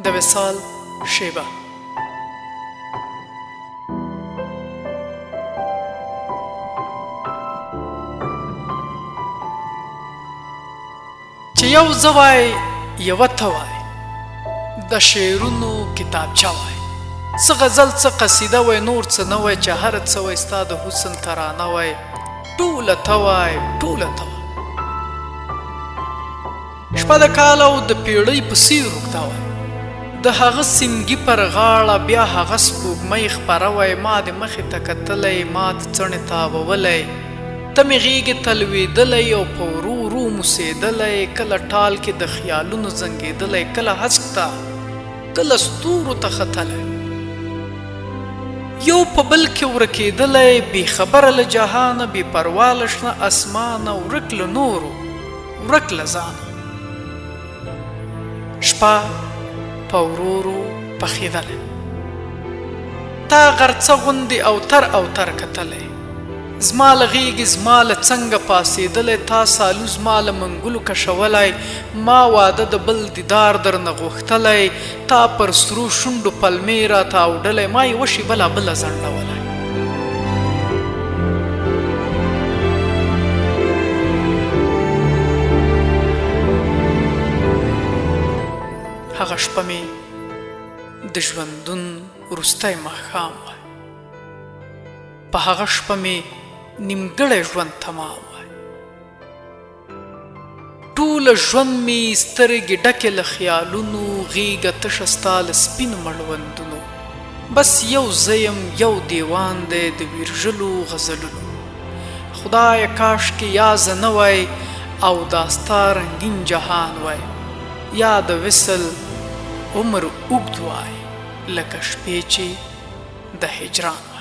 د وصال شیبه. چې یو زوای یو توای د شعرونو کتابچه وای، څه غزل څه قصیده وای، نور څه نه وای، چې هر څه وای ستا د حسن ترانه وای، ټوله توای ټوله توای. شپه د کال او د پیړۍ په څېر اوږده وای، د هغه سینګي پر غاړه بیا هغه سپوږمۍ خپره وای. ما د مخې ته کتلی، ما د څڼې تاوولی، ته مې غېږې ته لوېدلی او په ورو ورو موسېدلی. کله ټال کې د خیالونو زنګېدلی، کله هسک ته کله ستورو ته ختلی، یو په بل کې ورکېدلی. بې خبره له جهانه، بې پروا له شنه اسمانه، ورک له نورو ورک له ځانه. شپه په ورو ورو پخېدلی، تا غرڅه غوندې اوتر اوتر کتلی، زما له غېږې زما له څنګه پاڅېدلی. تا سالو زما له منګلو کشولی، ما واده د بل دیدار درنه غوښتلی. تا پر سرو شونډو پلمې راته اوډلی، ما یې وشي بله بله ځنډولی. هغه شپه مې د ژوندون وروستی ماښام وای، په هغه شپه مې نیمګړی ژوند تمام وای. ټوله ژوند مې سترګې ډکې له خیالونو، غېږه تشه ستا له سپینو مړوندونو. بس یو زه یم، یو دیوان دی د ویرژلو غزلونو. خدایه کاشکې یا زه نه وای او دا ستا رنګین جهان وای، یا د وصل عمر اوږد وای لکه شپې چې د هجران وای.